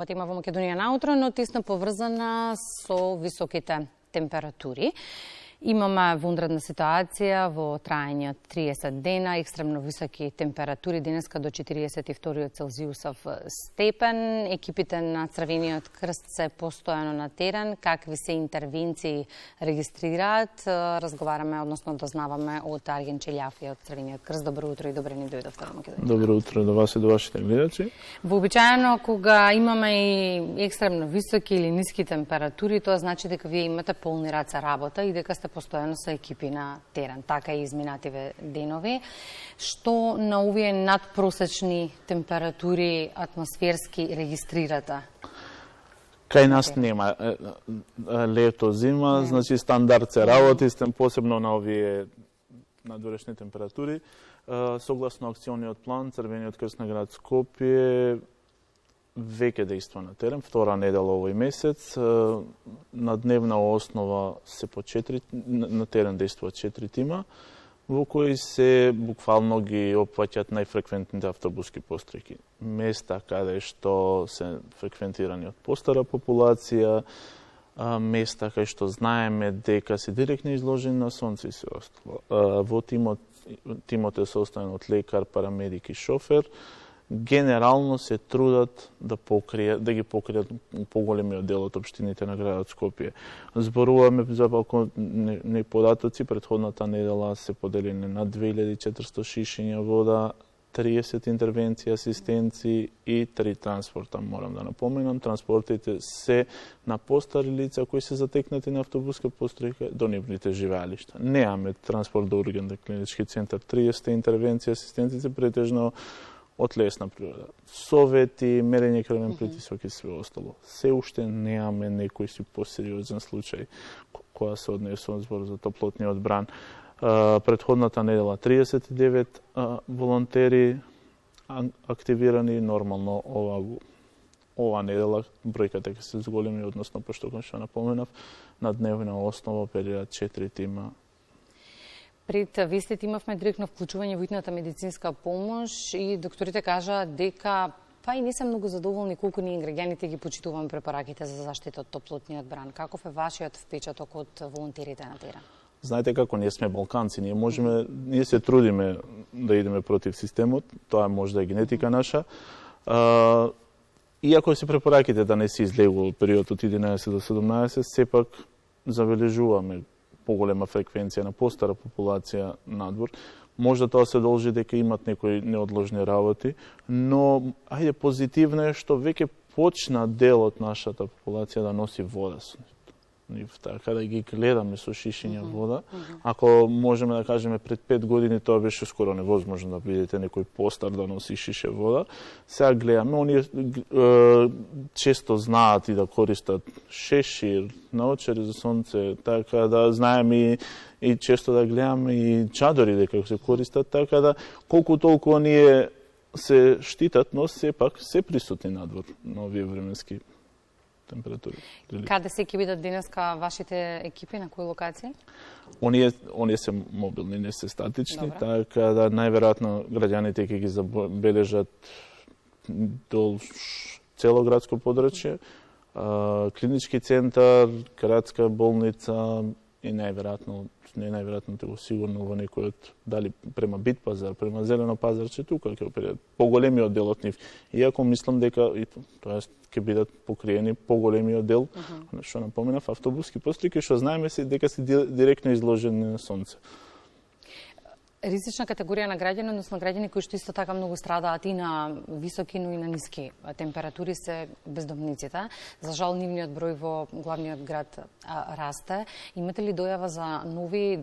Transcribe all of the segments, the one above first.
Тема во Македонија наутро, но тисно поврзана со високите температури. Имаме вонредна ситуација во траење од 30 дена, екстремно високи температури, денеска до 42 Целзиусов степен. Екипите на Црвениот крст се постојано на терен. Какви се интервенции регистрираат? Разговараме, односно дознаваме од Арген Челјафи од Црвениот крст. Добро утро и добре ни дојдовте во Македонија. Добро утро до вас и до вашите гледачи. Вообичаено, кога имаме и екстремно високи или ниски температури, тоа значи дека вие имате полни раце работа и дека сте постојано со екипи на терен. Така и изминативе денови. Што на овие надпросечни температури атмосферски регистрирате? Кај нас нема лето, зима, значи стандард се работи, посебно на овие надворешни температури. Согласно акциониот план, Црвениот крст на град Скопје веќе дејства на терен, втора недела овој месец. На дневна основа се по 4, на терен дејствуваат 4 тима, во кои се буквално ги опфаќаат најфреквентните автобуски постројки. Места каде што се фреквентирани од постара популација, места кај што знаеме дека се директно изложени на сонце и се остало. Во тимот е состојан од лекар, парамедик и шофер. Генерално се трудат да ги покријат поголемиот дел од општините на градот Скопје. Зборуваме за не податоци, претходната недела се поделени на 2400 шишиња вода, 30 интервенции, асистенции и 3 транспорта. Морам да напоменам, транспортите се на постари лица кои се затекнати на автобуска постројка до нивните живеалишта. Неаме транспорт до ургентен клинички центар, 30 интервенции, асистенците претежно од лесна природа. Совети, мерење крвен притисок и све остало. Се уште неаме некој си посериозен случај која се однесува збор за топлотниот бран. Претходната недела 39 волонтери активирани, нормално ова недела бројката ќе се зголеми, односно пошто што напоменав, на дневна основа оперираат 4 тима. Пред вестите имавме директно вклучување во итната медицинска помош и докторите кажаа дека па и не се многу задоволни колку ние граѓаните ги почитуваме препораките за заштита од топлотниот бран. Каков е вашиот впечаток од волонтерите на терен? Знаете како, ние сме балканци, ние се трудиме да идеме против системот, тоа може да е генетика наша. Иако се препораките да не се излегува период од 11 до 17, сепак забележуваме поголема фреквенција на постара популација надвор. Можда тоа се должи дека имат некои неодложни работи, но ајде позитивно е што веќе почна дел од нашата популација да носи вода со нив. Така да ги гледаме со шишиња вода. Ако можеме да кажеме пред 5 години тоа беше скоро невозможно да видите некој постар да носи шише вода. Сега гледаме, оние често знаат и да користат шешир, наочари за сонце, така да знаеме и често да гледаме и чадори дека се користат, така да колку толку оние се штитат, но сепак се присутни надвор на овие временски температури. Каде се ќе бидат денеска вашите екипи, на кои локации? Оние се мобилни, не се статични, така да најверојатно граѓаните ќе ги забележат до цело градско подрачје, клинички центар, градска болница и најверојатно го сигурно во некој од дали према Бит пазар, према Зелено пазарче, тука ќе оперираат поголемиот дел од нив. Иако мислам дека тоа ќе бидат покриени поголемиот дел, што напоменав, автобуски постројки, што знаеме се дека се директно изложени на сонце. Ризична категорија на граѓани, односно граѓани кои што исто така многу страдаат и на високи, но и на ниски температури се бездомниците. За жал, нивниот број во главниот град расте. Имате ли дојава за нови,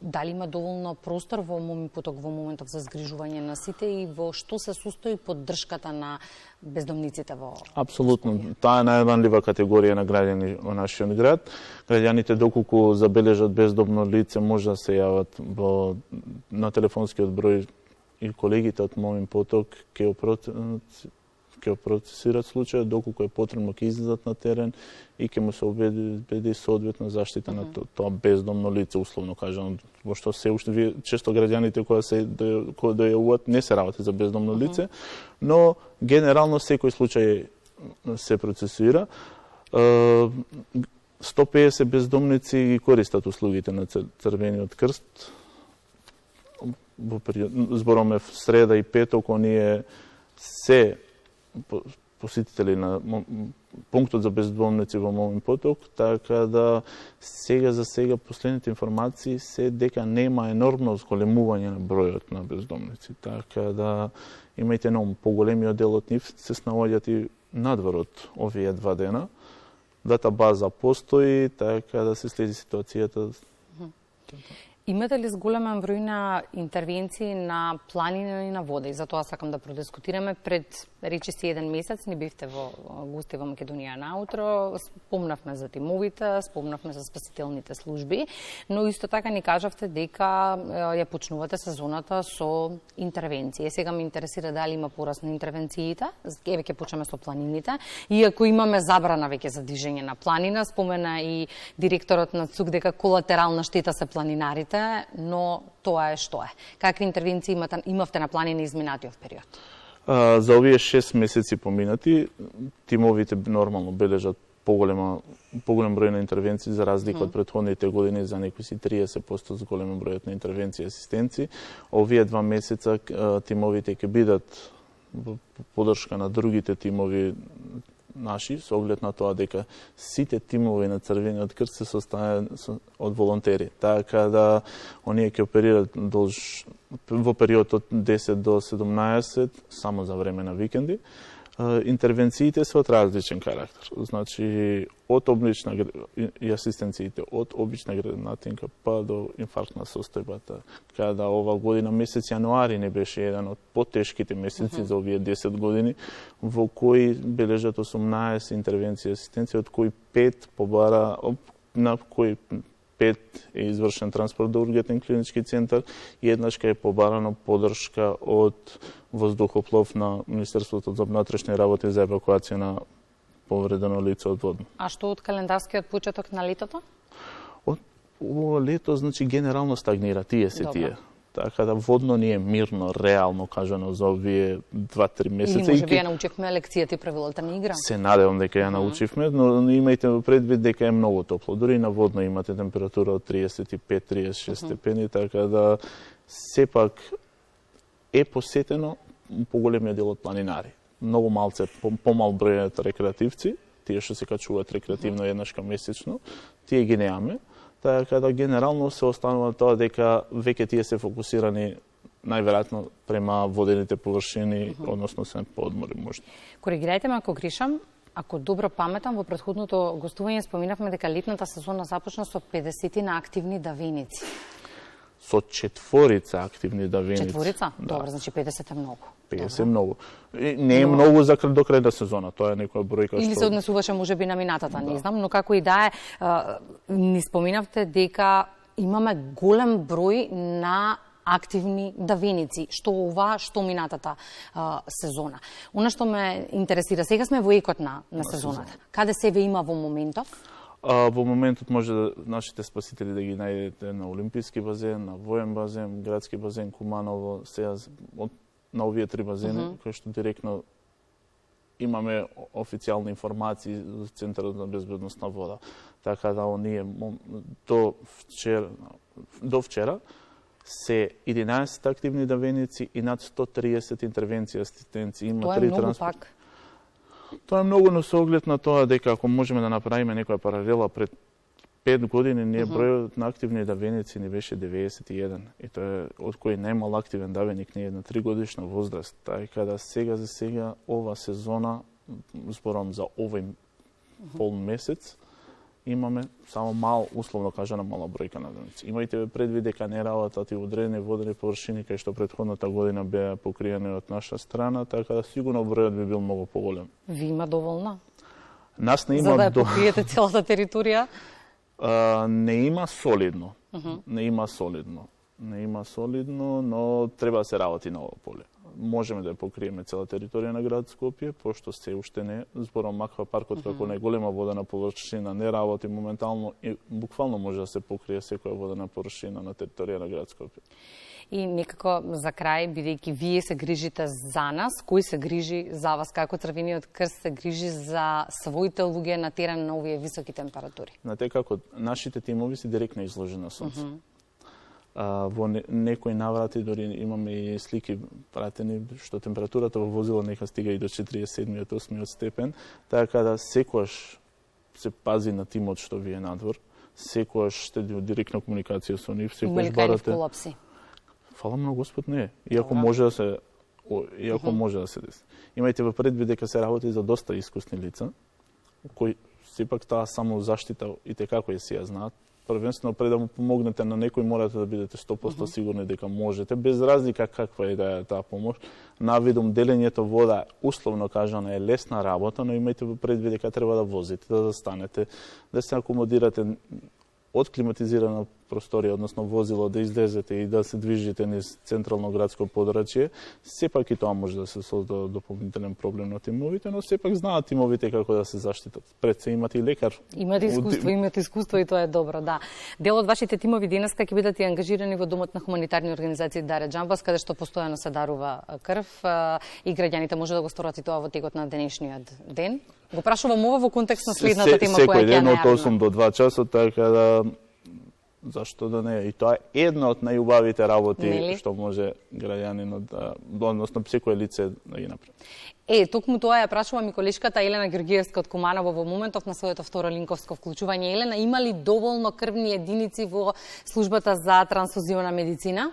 дали има доволно простор во моментов за згрижување на сите и во што се состои поддршката на бездомниците во Апсолутно. Таа е најранлива категорија на граѓани во нашиот град. Граѓаните доколку забележат бездомно лице може да се јават на телефонскиот број и колегите од Момин поток ќе процесират случајот, доколку е потребно ќе излезат на терен и ќе му се обезбеди соодветна заштита на тоа бездомно лице, условно кажано, во што се уште често граѓаните кои се дојавуваат не се работи за бездомно лице, но генерално секој случај се процесуира. 150 бездомници ги користат услугите на Црвениот крст. Зборуваме в среда и петок, оние се посетители на пунктот за бездомници во Мовин поток, така да за сега последните информации се дека нема енормно зголемување на бројот на бездомници, така да имајте на ум, поголемиот дел од нив се снаоѓаат и надвор од овие 2 дена. Дата база постои, така да се следи ситуацијата. Имате ли зголемен број на интервенции на планина и на вода? И затоа сакам да продискутираме. Пред речиси 1 месец ни бивте во гости во Македонија наутро, спомнавме за тимовите, спомнавме за спасителните служби, но исто така ни кажавте дека ја почнувате сезоната со интервенции. Сега ме интересира дали има пораст на интервенциите, еве ќе почнеме со планините, иако имаме забрана веќе за движење на планина, спомена и директорот на ЦУК дека колатерална штета се планинарите, но тоа е што е. Какви интервенции имавте на планина изминатиот период? За овие 6 месеци поминати, тимовите нормално бележат поголем број на интервенции за разлика од претходните години, за некои си 30% зголемен бројот на интервенции и асистенци. Овие 2 месеца тимовите ќе бидат во поддршка на другите тимови наши, со оглед на тоа дека сите тимови на Црвениот крст се состојат од волонтери, така да оние ќе оперираат во период од 10 до 17 само за време на викенди. Интервенциите се од различен карактер. Значи, од обична и асистенциите, од обична градинатинка па до инфарктна состојбата. Када ова година месец јануари не беше еден од потешките месеци за овие 10 години, во кои бележат 18 интервенции и асистенции, од кои 5 побара, на кои 5 е извршен транспорт до ургентен клинички центар и еднаш е побарано поддршка од воздухоплов на Министерството за внатрешни работи за евакуација на повредено лице од водно. А што од календарскиот почеток на летото? Ово лето, значи, генерално стагнира, тие. Така да водно ни е мирно, реално кажано за овие 2-3 месеца. Или може би ја научивме лекцијата и правилата на игра? Се надевам дека ја научивме, но имајте предвид дека е многу топло. Дури на водно имате температура од 35-36 степени, така да сепак е посетено поголемиот дел од планинари. Многу малце, помал бројот рекреативци, тие што се качуваат рекреативно еднашка месечно, тие ги неаме. Така да генерално се останува тоа дека веќе тие се фокусирани најверојатно према водените површини, односно се поодмори можда. Коригирајте ме ако грешам, ако добро паметам, во претходното гостување споминавме дека летната сезона започна со 50 на активни давеници. Со 4 активни давеници. 4? Да. Добро, значи 50 е многу. 50 е многу. Не е многу за до крај на сезона, тоа е некоја бројка што... Или се однесуваше можеби на минатата, не знам, но како и да е, ни споминавте дека имаме голем број на активни давеници, што ова, што минатата сезона. Она што ме интересира, сега сме во екот на сезоната. Каде себе има во моментов? Во моментот може да нашите спасители да ги најдете на Олимписки базен, на Воен базен, Градски базен, Куманово, сега на овие 3 базени, кои што директно имаме официјални информации за Центарот за безбедност на вода. Така да оние до вчера се 11 активни давеници и над 130 интервенции асистенции. Има тоа е многу пак. Тоа е многу, но со оглед на тоа дека ако можеме да направиме некоја паралела пред 5 години, ние бројот на активни давеници ни беше 91. И тоа е од кој најмал активен давеник не е на 3 годишна возраст. Така да сега за сега ова сезона, зборам за овој пол месец, имаме само условно кажано мала бројка на давеници. Имајте предвид дека не работат и одредени водени површини кај што претходната година беа покриени од наша страна, така да сигурно бројот би бил многу поголем. Ви има доволно? Нас не има за да ја покриете целата територија? Не има солидно. Не има солидно, но треба да се работи на ово поле. можеме да ја покриеме цела територија на град Скопје, пошто се уште не, збором макар паркот како најголема водена површина не работи моментално и буквално може да се покрие секоја водена површина на територија на град Скопје. И некако за крај, бидејќи вие се грижите за нас, кој се грижи за вас, како Црвениот крст се грижи за своите луѓе на терен на овие високи температури? Знаете како, нашите тимови се директно изложени на сонце. Во некои наврати дори имаме и слики пратени што температурата во возило нека стига и до 47-8 степен, така да секогаш се пази на тимот што ви е надвор, секогаш сте во директна комуникација со нив, секогаш барате. Колапси? Фала на Господ не. Иако може да се може да се деси. Имајте во предвид дека се работи за доста искусни лица, кои сепак таа само заштита и како си ја знаат. Првенствено пред да му помогнете на некој морате да бидете 100% сигурни дека можете, без разлика каква е да е таа помош. Навидом делењето вода, условно кажано, е лесна работа, но имајте во предвид дека треба да возите, да застанете, да се акомодирате од климатизирана просторија, односно возило, да излезете и да се движите низ централно градско подрачје, сепак и тоа може да се создаде дополнителен проблем на тимовите, но сепак знаат тимовите како да се заштитат. Пред се имате и лекар. Имате искуство и тоа е добро, да. Дел од вашите тимови денеска ќе бидат и ангажирани во Домот на хуманитарни организации Даре Џамбас, каде што постојано се дарува крв и граѓаните може да го сторат и тоа во текот на денешниот ден. Го прашувам ова во контекст на следната тема која ќе ја најавиме. Секој ден од 8 до 2 часот, така да зашто да не? И тоа е една од најубавите работи што може граѓанинот, односно секое лице да ги направи. Токму тоа ја прашувам и колешката Елена Георгиевска од Куманово во моментов на своето второ линковско вклучување. Елена, има ли доволно крвни единици во службата за трансфузиона медицина?